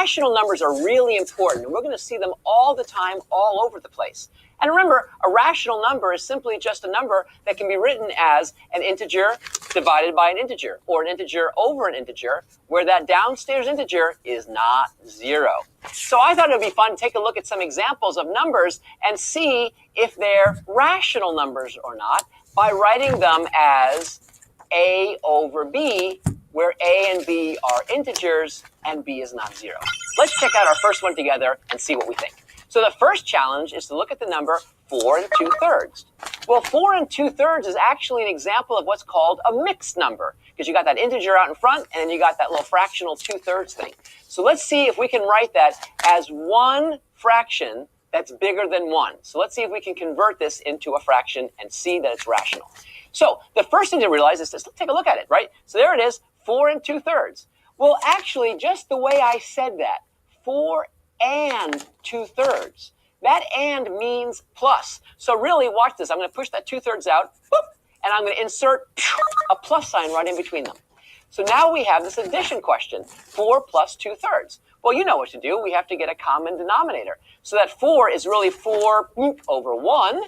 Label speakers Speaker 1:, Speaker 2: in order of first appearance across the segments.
Speaker 1: rational numbers are really important, and we're going to see them all the time, all over the place. And remember, a rational number is simply just a number that can be written as an integer divided by an integer, or an integer over an integer, where that downstairs integer is not 0. So I thought it would be fun to take a look at some examples of numbers and see if they're rational numbers or not by writing them as a over b, where a and b are integers and b is not 0. Let's check out our first one together and see what we think. So the first challenge is to look at the number 4 2/3. Well, 4 2/3 is actually an example of what's called a mixed number, because you got that integer out in front and then you got that little fractional 2/3 thing. So let's see if we can write that as one fraction that's bigger than 1. So let's see if we can convert this into a fraction and see that it's rational. So the first thing to realize is this. Let's take a look at it, right? So there it is, 4 2/3. Well, actually, just the way I said that, 4 2/3. That and means plus. So really, watch this. I'm going to push that 2/3 out, boop, and I'm going to insert a plus sign right in between them. So now we have this addition question, 4 plus 2/3. Well, you know what to do. We have to get a common denominator. So that 4 is really 4 over 1.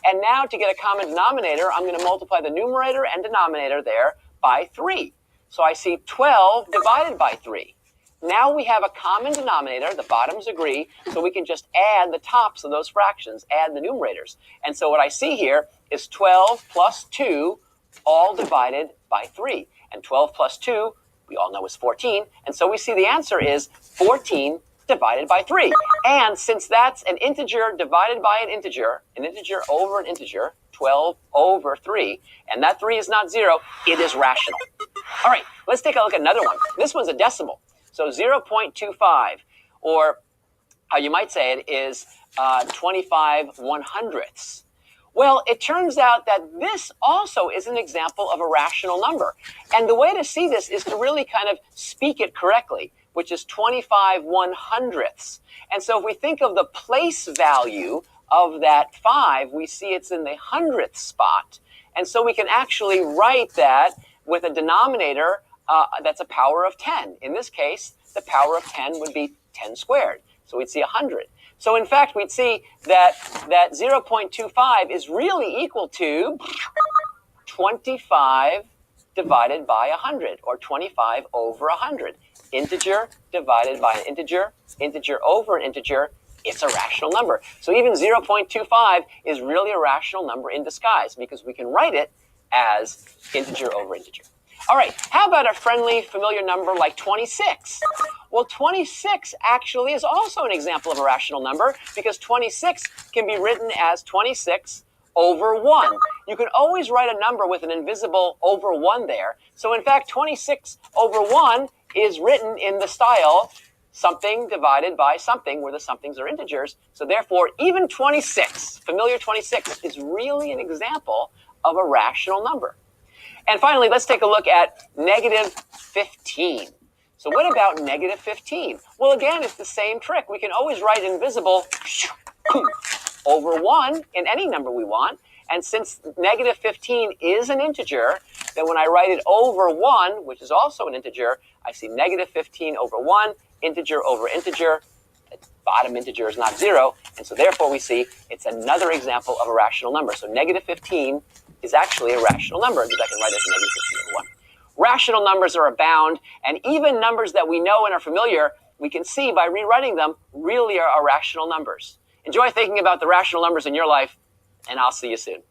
Speaker 1: And now to get a common denominator, I'm going to multiply the numerator and denominator there by 3. So I see 12 divided by 3. Now we have a common denominator, the bottoms agree, so we can just add the tops of those fractions, add the numerators. And so what I see here is 12 plus 2, all divided by 3. And 12 plus 2, we all know is 14. And so we see the answer is 14 divided by 3. And since that's an integer divided by an integer over an integer, 12 over 3, and that 3 is not 0, it is rational. All right, let's take a look at another one. This one's a decimal. So 0.25, or how you might say it is 25 100ths. Well, it turns out that this also is an example of a rational number. And the way to see this is to really kind of speak it correctly, which is 25 100ths. And so if we think of the place value of that 5, we see it's in the 100th spot. And so we can actually write that with a denominator that's a power of 10. In this case, the power of 10 would be 10 squared. So we'd see 100. So in fact, we'd see that 0.25 is really equal to 25 divided by 100, or 25 over 100. Integer divided by an integer, integer over an integer, it's a rational number. So even 0.25 is really a rational number in disguise, because we can write it as integer over integer. All right, how about a friendly, familiar number like 26? Well, 26 actually is also an example of a rational number, because 26 can be written as 26 over 1. You can always write a number with an invisible over 1 there. So in fact, 26 over 1 is written in the style something divided by something, where the somethings are integers. So therefore, even 26, familiar 26, is really an example of a rational number. And finally, let's take a look at negative 15. So what about negative 15? Well, again, it's the same trick. We can always write invisible over 1 in any number we want. And since negative 15 is an integer, then when I write it over 1, which is also an integer, I see negative 15 over 1, integer over integer. The bottom integer is not 0. And so therefore, we see it's another example of a rational number. So negative 15 is actually a rational number, because I can write it as negative 15 over 1. Rational numbers are abound, and even numbers that we know and are familiar, we can see by rewriting them, really are rational numbers. Enjoy thinking about the rational numbers in your life, and I'll see you soon.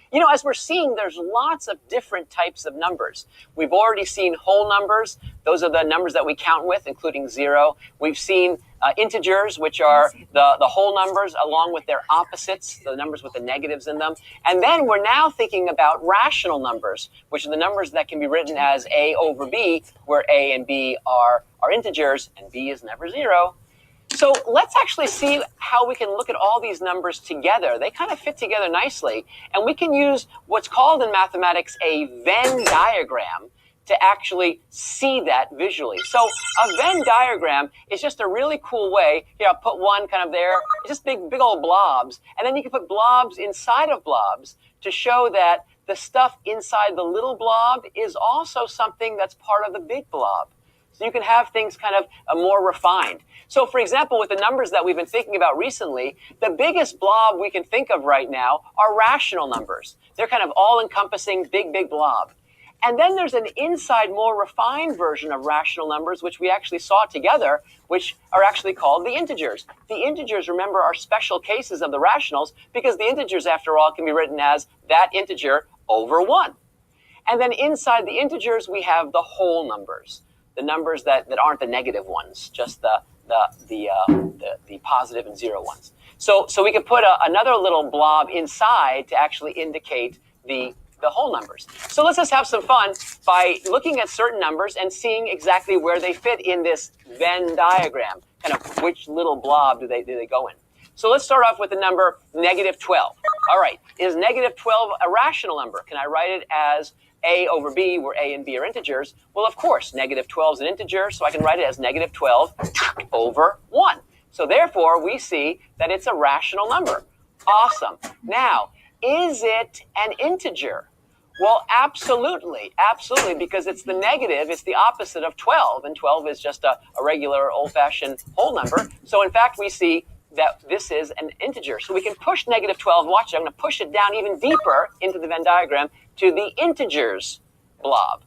Speaker 1: You know, as we're seeing, there's lots of different types of numbers. We've already seen whole numbers. Those are the numbers that we count with, including 0. We've seen integers, which are the whole numbers along with their opposites, the numbers with the negatives in them. And then we're now thinking about rational numbers, which are the numbers that can be written as a over b, where a and b are integers and b is never 0. So let's actually see how we can look at all these numbers together. They kind of fit together nicely, and we can use what's called in mathematics a Venn diagram to actually see that visually. So a Venn diagram is just a really cool way. Here, I'll put one kind of there. It's just big old blobs. And then you can put blobs inside of blobs to show that the stuff inside the little blob is also something that's part of the big blob. So you can have things kind of more refined. So for example, with the numbers that we've been thinking about recently, the biggest blob we can think of right now are rational numbers. They're kind of all-encompassing, big blob. And then there's an inside, more refined version of rational numbers, which we actually saw together, which are actually called the integers. The integers, remember, are special cases of the rationals because the integers, after all, can be written as that integer over 1. And then inside the integers, we have the whole numbers, the numbers that aren't the negative ones, just the positive and 0 ones. So we can put another little blob inside to actually indicate the whole numbers. So let's just have some fun by looking at certain numbers and seeing exactly where they fit in this Venn diagram, kind of which little blob do they go in. So let's start off with the number negative 12. All right, is negative 12 a rational number? Can I write it as a over b, where a and b are integers? Well, of course, negative 12 is an integer, so I can write it as negative 12 over 1. So therefore, we see that it's a rational number. Awesome. Now, is it an integer? Well, absolutely, because it's the negative, it's the opposite of 12, and 12 is just a regular old-fashioned whole number. So in fact, we see that this is an integer. So we can push negative 12, watch it, I'm going to push it down even deeper into the Venn diagram to the integers blob.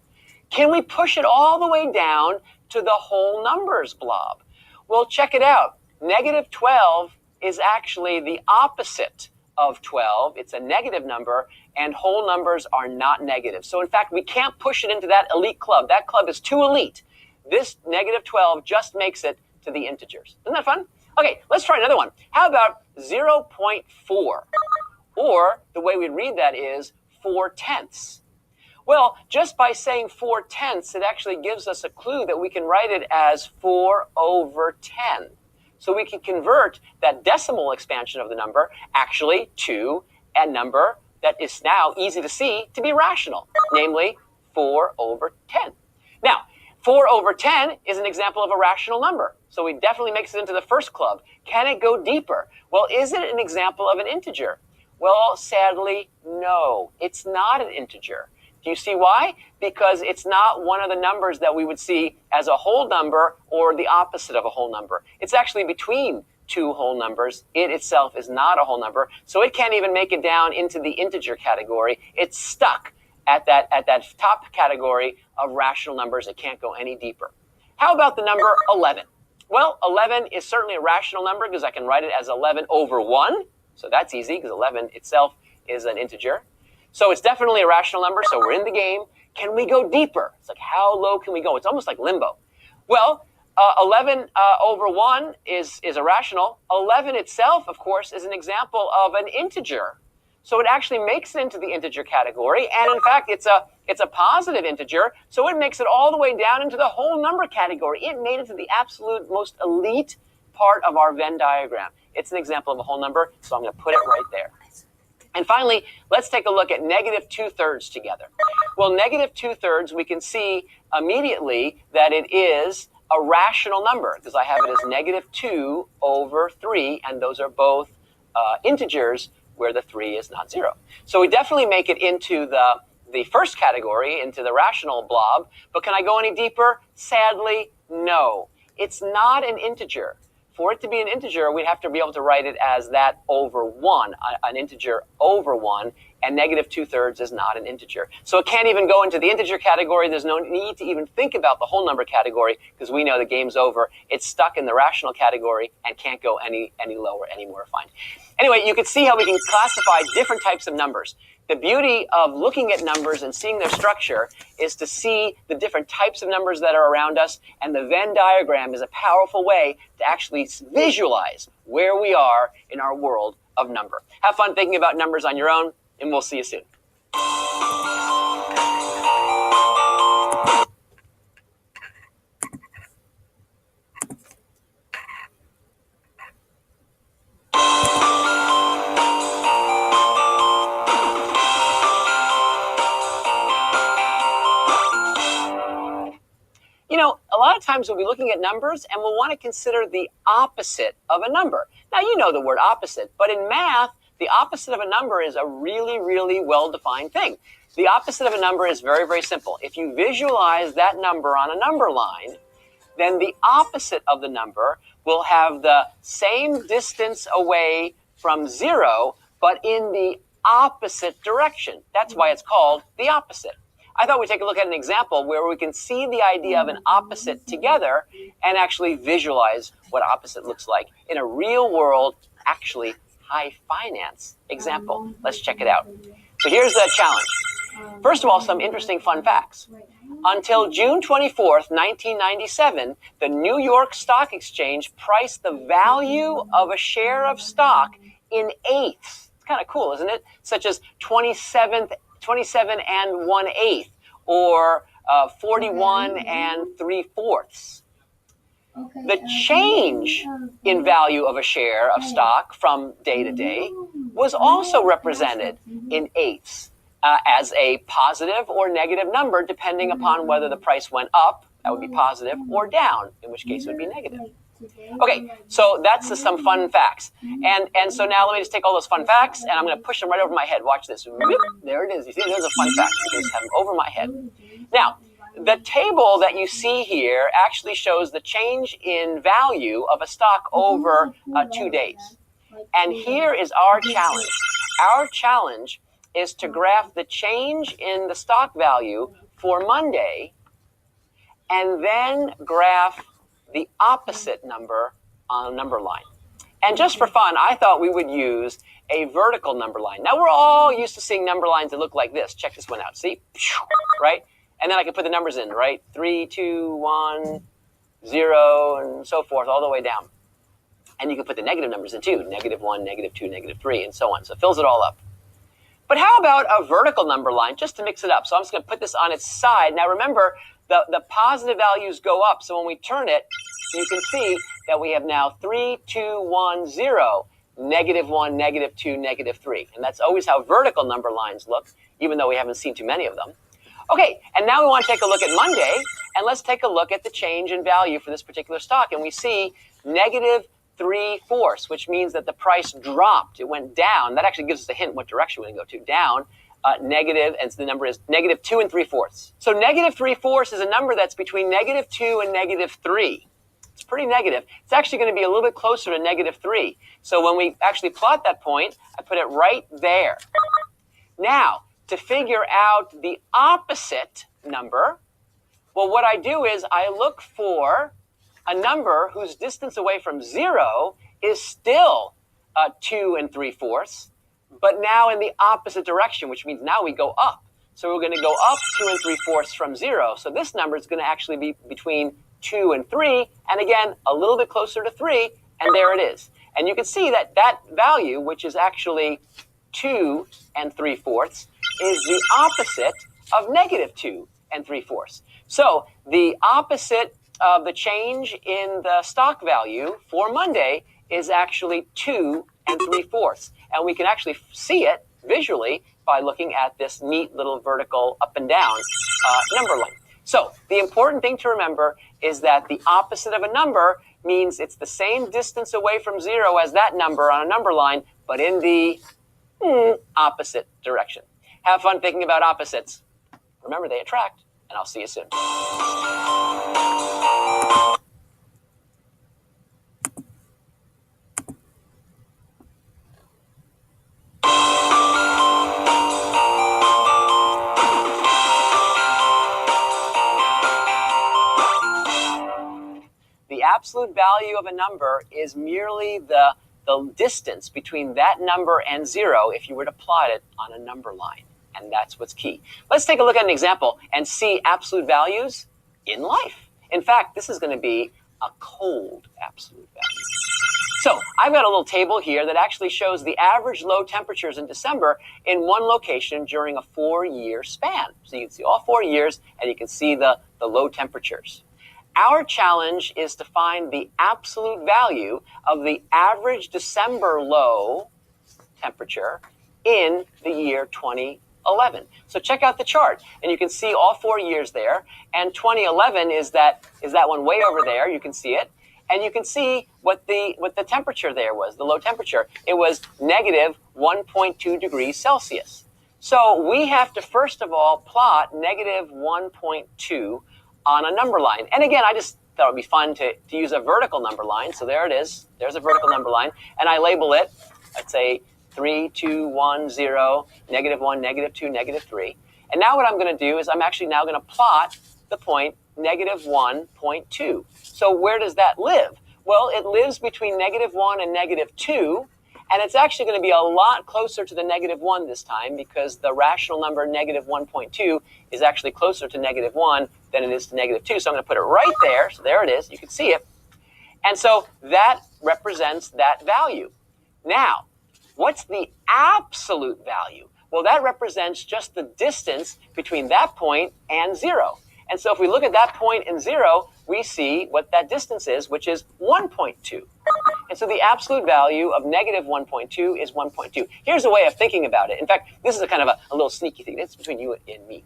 Speaker 1: Can we push it all the way down to the whole numbers blob? Well, check it out. Negative 12 is actually the opposite of 12. It's a negative number, and whole numbers are not negative. So in fact, we can't push it into that elite club. That club is too elite. This negative 12 just makes it to the integers. Isn't that fun? Okay, let's try another one. How about 0.4? Or the way we read that is 4/10. Well, just by saying 4/10, it actually gives us a clue that we can write it as 4 over 10. So we can convert that decimal expansion of the number actually to a number that is now easy to see to be rational, namely 4 over 10. Now, 4 over 10 is an example of a rational number. So it definitely makes it into the first club. Can it go deeper? Well, is it an example of an integer? Well, sadly, no, it's not an integer. Do you see why? Because it's not one of the numbers that we would see as a whole number or the opposite of a whole number. It's actually between two whole numbers. It itself is not a whole number, so it can't even make it down into the integer category. It's stuck at that top category of rational numbers. It can't go any deeper. How about the number 11? Well, 11 is certainly a rational number because I can write it as 11 over 1. So that's easy because 11 itself is an integer. So it's definitely a rational number, so we're in the game. Can we go deeper? It's like, how low can we go? It's almost like limbo. Well, 11 over 1 is a rational. 11 itself, of course, is an example of an integer. So it actually makes it into the integer category, and in fact, it's a positive integer, so it makes it all the way down into the whole number category. It made it to the absolute most elite part of our Venn diagram. It's an example of a whole number, so I'm going to put it right there. And finally, let's take a look at negative 2/3 together. Well, negative 2/3, we can see immediately that it is a rational number because I have it as negative 2 over 3, and those are both integers where the 3 is not 0. So we definitely make it into the first category, into the rational blob, but can I go any deeper? Sadly, no. It's not an integer. For it to be an integer, we'd have to be able to write it as that over 1, an integer over 1, and negative 2/3 is not an integer. So it can't even go into the integer category. There's no need to even think about the whole number category because we know the game's over. It's stuck in the rational category and can't go any lower, any more refined. Anyway, you can see how we can classify different types of numbers. The beauty of looking at numbers and seeing their structure is to see the different types of numbers that are around us, and the Venn diagram is a powerful way to actually visualize where we are in our world of number. Have fun thinking about numbers on your own, and we'll see you soon. lot of times we'll be looking at numbers and we'll want to consider the opposite of a number. Now, you know the word opposite, but in math, the opposite of a number is a really, really well-defined thing. The opposite of a number is very, very simple. If you visualize that number on a number line, then the opposite of the number will have the same distance away from 0, but in the opposite direction. That's why it's called the opposite. I thought we'd take a look at an example where we can see the idea of an opposite together and actually visualize what opposite looks like in a real world, actually high finance example. Let's check it out. So here's the challenge. First of all, some interesting fun facts. Until June 24th, 1997, the New York Stock Exchange priced the value of a share of stock in eighths. It's kind of cool, isn't it? Such as 27 and 1/8 or 41 and 3/4. The change in value of a share of stock from day to day was also represented in eighths as a positive or negative number, depending upon whether the price went up, that would be positive, or down, in which case it would be negative. Okay, so that's some fun facts. And so now let me just take all those fun facts and I'm going to push them right over my head. Watch this. There it is. You see, there's a fun fact. You can just have them over my head. Now, the table that you see here actually shows the change in value of a stock over 2 days. And here is our challenge. Our challenge is to graph the change in the stock value for Monday and then graph the opposite number on a number line. And just for fun, I thought we would use a vertical number line. Now, we're all used to seeing number lines that look like this. Check this one out. See? Right? And then I can put the numbers in, right? 3, 2, 1, 0, and so forth, all the way down. And you can put the negative numbers in too. -1, -2, -3, and so on. So it fills it all up. But how about a vertical number line just to mix it up? So I'm just going to put this on its side. Now remember, the positive values go up. So when we turn it, you can see that we have now 3, 2, 1, 0, -1, -2, -3. And that's always how vertical number lines look, even though we haven't seen too many of them. Okay, and now we want to take a look at Monday, and let's take a look at the change in value for this particular stock. And we see -3/4, which means that the price dropped. It went down. That actually gives us a hint what direction we're going to go to. Down, negative, and so the number is -2 3/4. So -3/4 is a number that's between -2 and -3. It's pretty negative. It's actually going to be a little bit closer to -3. So when we actually plot that point, I put it right there. Now, to figure out the opposite number, well, what I do is I look for a number whose distance away from 0 is still 2 3/4, but now in the opposite direction, which means now we go up. So we're going to go up 2 3/4 from 0. So this number is going to actually be between 2 and 3, and again, a little bit closer to 3, and there it is. And you can see that that value, which is actually 2 3/4, is the opposite of -2 3/4. So the opposite of the change in the stock value for Monday is actually 2 3/4. And we can actually see it visually by looking at this neat little vertical up and down number line. So the important thing to remember is that the opposite of a number means it's the same distance away from 0 as that number on a number line, but in the opposite direction. Have fun thinking about opposites. Remember, they attract, and I'll see you soon. The absolute value of a number is merely the distance between that number and 0 if you were to plot it on a number line. And that's what's key. Let's take a look at an example and see absolute values in life. In fact, this is going to be a cold absolute value. So I've got a little table here that actually shows the average low temperatures in December in one location during a 4-year span. So you can see all 4 years, and you can see the low temperatures. Our challenge is to find the absolute value of the average December low temperature in the year 2020. 2011. So check out the chart, and you can see all 4 years there. And 2011 is that one way over there. You can see it, and you can see what the temperature there was, the low temperature. It was negative 1.2 degrees Celsius. So we have to first of all plot negative 1.2 on a number line. And again, I just thought it would be fun to use a vertical number line. So there it is. There's a vertical number line, and I label it. I'd say 3, 2, 1, 0, negative 1, negative 2, negative 3. And now what I'm going to do is I'm actually now going to plot the point negative 1.2. So where does that live? Well, it lives between negative 1 and negative 2, and it's actually going to be a lot closer to the negative 1 this time because the rational number negative 1.2 is actually closer to negative 1 than it is to negative 2. So I'm going to put it right there. So there it is. You can see it. And so that represents that value. Now, what's the absolute value? Well, that represents just the distance between that point and 0. And so if we look at that point and 0, we see what that distance is, which is 1.2. And so the absolute value of negative 1.2 is 1.2. Here's a way of thinking about it. In fact, this is a kind of a little sneaky thing. It's between you and me.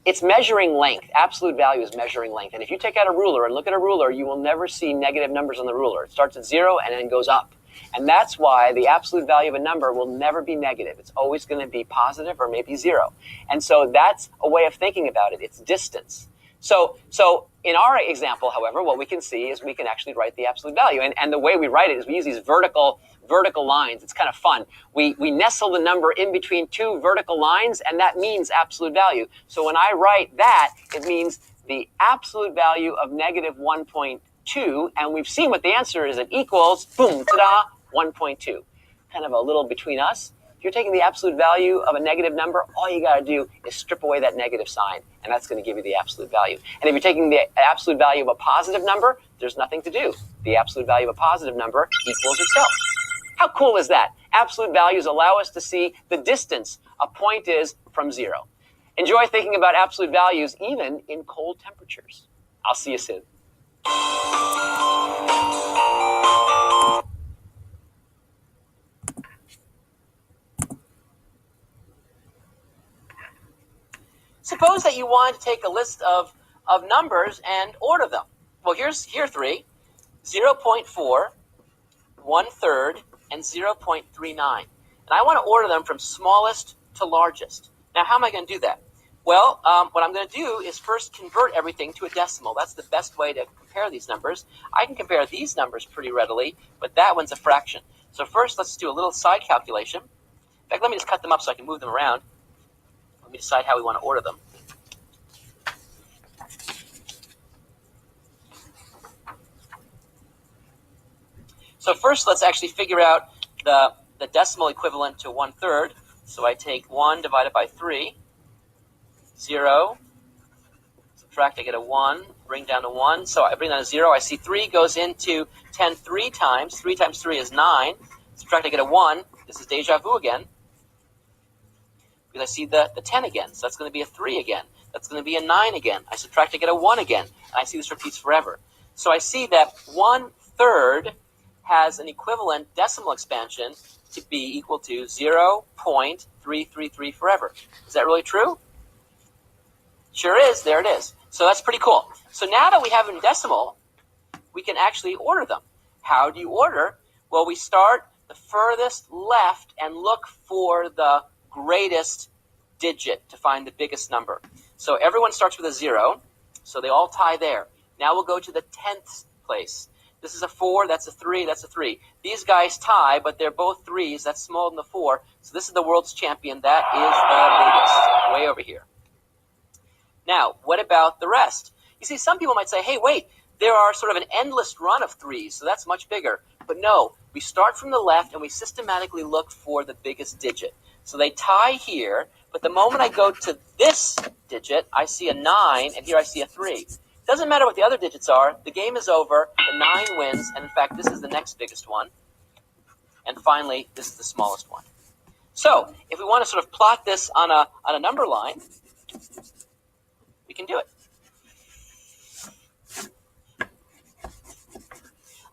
Speaker 1: It's measuring length. Absolute value is measuring length. And if you take out a ruler and look at a ruler, you will never see negative numbers on the ruler. It starts at 0 and then goes up. And that's why the absolute value of a number will never be negative. It's always going to be positive or maybe 0. And so that's a way of thinking about it. It's distance. So in our example, however, what we can see is we can actually write the absolute value. And the way we write it is we use these vertical lines. It's kind of fun. We nestle the number in between 2 vertical lines, and that means absolute value. So when I write that, it means the absolute value of negative 1.2, and we've seen what the answer is. It equals, boom, ta-da, 1.2. Kind of a little between us. If you're taking the absolute value of a negative number, all you got to do is strip away that negative sign, and that's going to give you the absolute value. And if you're taking the absolute value of a positive number, there's nothing to do. The absolute value of a positive number equals itself. How cool is that? Absolute values allow us to see the distance a point is from 0. Enjoy thinking about absolute values even in cold temperatures. I'll see you soon. Suppose that you want to take a list of numbers and order them. Well, here are 3, 0.4, 1/3, and 0.39. And I want to order them from smallest to largest. Now, how am I going to do that? Well, what I'm going to do is first convert everything to a decimal. That's the best way to compare these numbers. I can compare these numbers pretty readily, but that one's a fraction. So first, let's do a little side calculation. In fact, let me just cut them up so I can move them around. Let me decide how we want to order them. So first, let's actually figure out the decimal equivalent to 1/3. So I take 1 divided by 3, 0, subtract, I get a 1, bring down to 1. So I bring down a 0. I see 3 goes into 10 3 times. 3 times 3 is 9. Subtract, I get a 1. This is deja vu again, because I see the 10 again. So that's going to be a 3 again. That's going to be a 9 again. I subtract, I get a 1 again. And I see this repeats forever. So I see that 1/3 has an equivalent decimal expansion to be equal to 0.333 forever. Is that really true? Sure is. There it is. So that's pretty cool. So now that we have them in decimal, we can actually order them. How do you order? Well, we start the furthest left and look for the greatest digit to find the biggest number. So everyone starts with a 0, so they all tie there. Now we'll go to the 10th place. This is a 4, that's a 3, that's a 3. These guys tie, but they're both 3s. That's smaller than the 4. So this is the world's champion. That is the biggest, way over here. Now, what about the rest? You see, some people might say, hey, wait, there are sort of an endless run of 3s, so that's much bigger. But no, we start from the left and we systematically look for the biggest digit. So they tie here, but the moment I go to this digit, I see a 9, and here I see a 3. Doesn't matter what the other digits are. The game is over. The 9 wins. And in fact, this is the next biggest one. And finally, this is the smallest one. So if we want to sort of plot this on a number line, we can do it.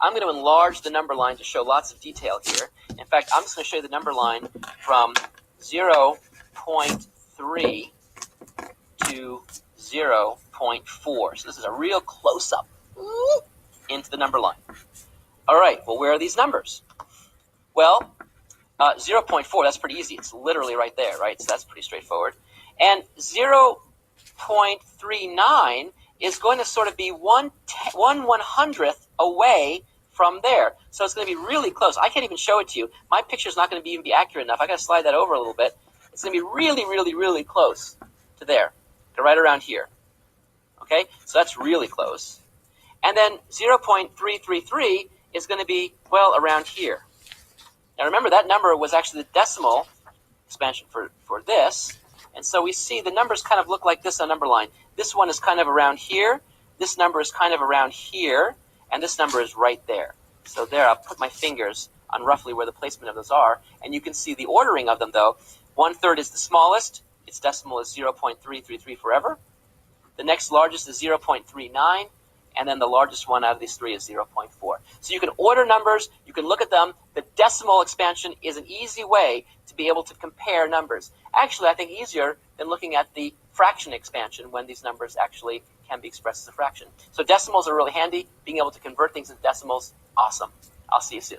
Speaker 1: I'm going to enlarge the number line to show lots of detail here. In fact, I'm just going to show you the number line from 0 0.3 to 0.4. So this is a real close-up into the number line. All right, well, where are these numbers? Well, 0.4, that's pretty easy. It's literally right there, right? So that's pretty straightforward. And 0.39 is going to sort of be 1/100th away from there. So it's going to be really close. I can't even show it to you. My picture's not going to even be accurate enough. I got to slide that over a little bit. It's going to be really, really, really close to there, to right around here. Okay, so that's really close. And then 0.333 is going to be, well, around here. Now remember, that number was actually the decimal expansion for this. And so we see the numbers kind of look like this on number line. This one is kind of around here. This number is kind of around here. And this number is right there. So there, I'll put my fingers on roughly where the placement of those are. And you can see the ordering of them, though. 1/3 is the smallest. Its decimal is 0.333 forever. The next largest is 0.39. And then the largest one out of these three is 0.4. So you can order numbers. You can look at them. The decimal expansion is an easy way to be able to compare numbers. Actually, I think easier than looking at the fraction expansion when these numbers actually can be expressed as a fraction. So decimals are really handy. Being able to convert things into decimals, awesome. I'll see you soon.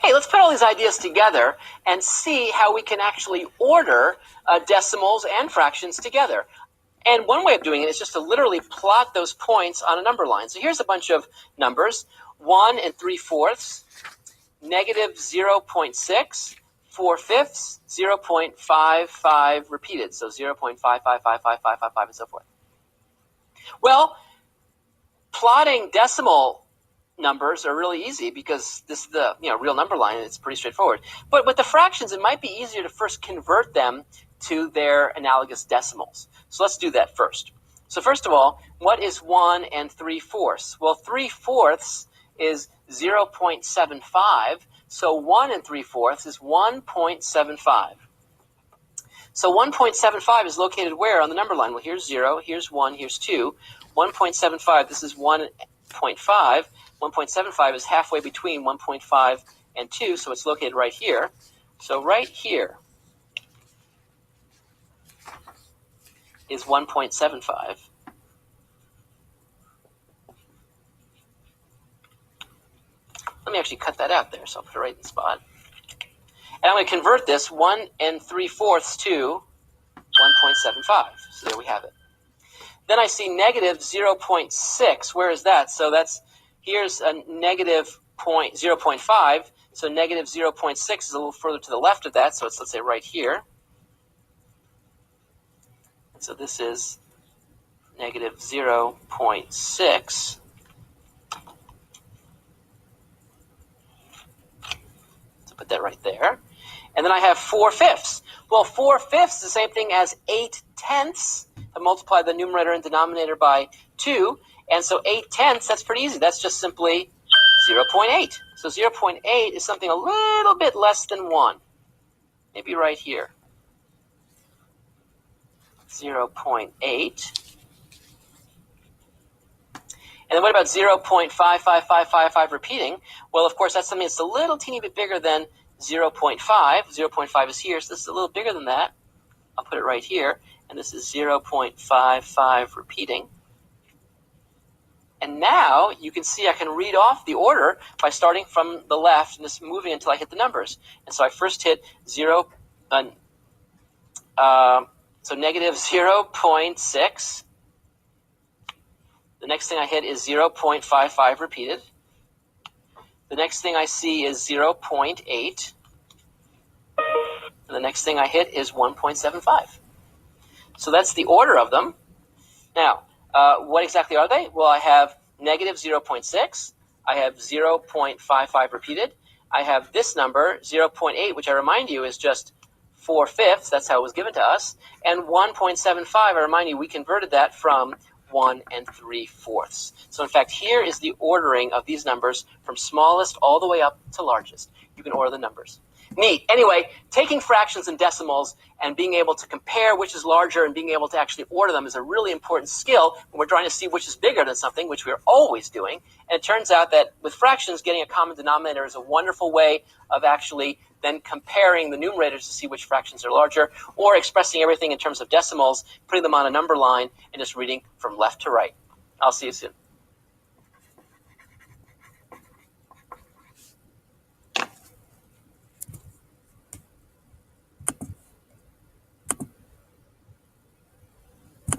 Speaker 1: Hey, let's put all these ideas together and see how we can actually order decimals and fractions together. And one way of doing it is just to literally plot those points on a number line. So here's a bunch of numbers: 1 3/4, negative 0.6, 4/5, 0.55 repeated. So 0.555555 and so forth. Well, plotting decimal numbers are really easy because this is the real number line and it's pretty straightforward. But with the fractions, it might be easier to first convert them to their analogous decimals. So let's do that first. So first of all, what is 1 3/4? Well, 3/4 is 0.75. So 1 3/4 is 1.75. So 1.75 is located where on the number line? Well, here's 0, here's 1, here's 2. 1.75, this is 1.5. 1.75 is halfway between 1.5 and 2, so it's located right here. So right here is 1.75. Let me actually cut that out there, so I'll put it right in the spot. And I'm going to convert this 1 3/4 to 1.75. So there we have it. Then I see negative 0.6. Where is that? So here's a negative 0.5. So negative 0.6 is a little further to the left of that. So it's, let's say, right here. And so this is negative 0.6. So put that right there. And then I have 4/5. Well, 4/5 is the same thing as 8/10. I multiply the numerator and denominator by 2. And so 8/10, that's pretty easy. That's just simply 0.8. So 0.8 is something a little bit less than 1. Maybe right here. 0.8. And then what about 0.55555 repeating? Well, of course, that's something that's a little teeny bit bigger than 0.5. 0.5 is here, so this is a little bigger than that. I'll put it right here. And this is 0.55 repeating. And now you can see I can read off the order by starting from the left and just moving until I hit the numbers. And so I first hit so negative 0.6. The next thing I hit is 0.55 repeated. The next thing I see is 0.8. And the next thing I hit is 1.75. So that's the order of them. Now, what exactly are they? Well, I have negative 0.6. I have 0.55 repeated. I have this number, 0.8, which I remind you is just 4/5. That's how it was given to us. And 1.75, I remind you, we converted that from
Speaker 2: 1, and 3/4. So in fact, here is the ordering of these numbers from smallest all the way up to largest. You can order the numbers. Neat. Anyway, taking fractions and decimals and being able to compare which is larger and being able to actually order them is a really important skill when we're trying to see which is bigger than something, which we're always doing. And it turns out that with fractions, getting a common denominator is a wonderful way of actually then comparing the numerators to see which fractions are larger, or expressing everything in terms of decimals, putting them on a number line, and just reading from left to right. I'll see you soon.